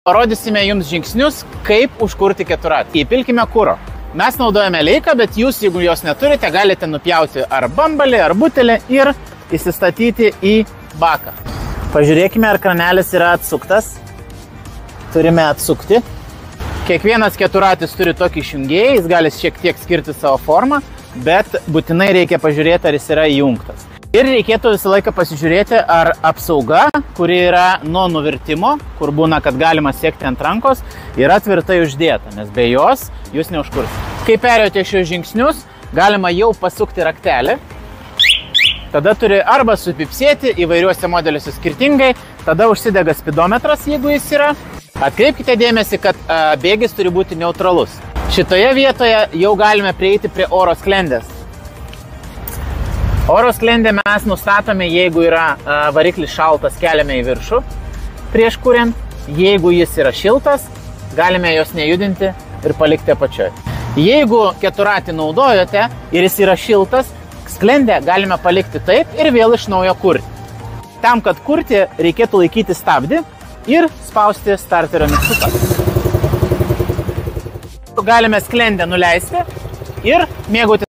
Parodysime jums žingsnius, kaip užkurti keturratį. Įpilkime kuro. Mes naudojame leiką, bet jūs, jeigu jos neturite, galite nupjauti ar bambalį, ar butelį ir įsistatyti į baką. Pažiūrėkime, ar kranelis yra atsuktas. Turime atsukti. Kiekvienas keturratis turi tokį išjungėją, jis gali šiek tiek skirti savo formą, bet būtinai reikia pažiūrėti, ar jis yra įjungtas. Ir reikėtų visą laiką pasižiūrėti, ar apsauga, kuri yra nuo nuvirtimo, kur būna, kad galima sekti ant rankos, yra tvirtai uždėta, nes be jos jūs neužkursite. Kai perėjote šios žingsnius, galima jau pasukti raktelį. Tada turi arba supipsėti, įvairiuose modeliuose skirtingai, tada užsidega spidometras, jeigu jis yra. Atkreipkite dėmesį, kad bėgis turi būti neutralus. Šitoje vietoje jau galime prieiti prie oro sklendės. Oro sklendę mes nustatome, jeigu yra variklis šaltas, keliame į viršų prieš kuriant. Jeigu jis yra šiltas, galime jos nejudinti ir palikti apačioje. Jeigu keturratį naudojote ir jis yra šiltas, sklendę galime palikti taip ir vėl iš naujo kurti. Tam, kad kurti, reikėtų laikyti stabdį ir spausti starterio mygtuką. Galime sklendę nuleisti ir mėgautis.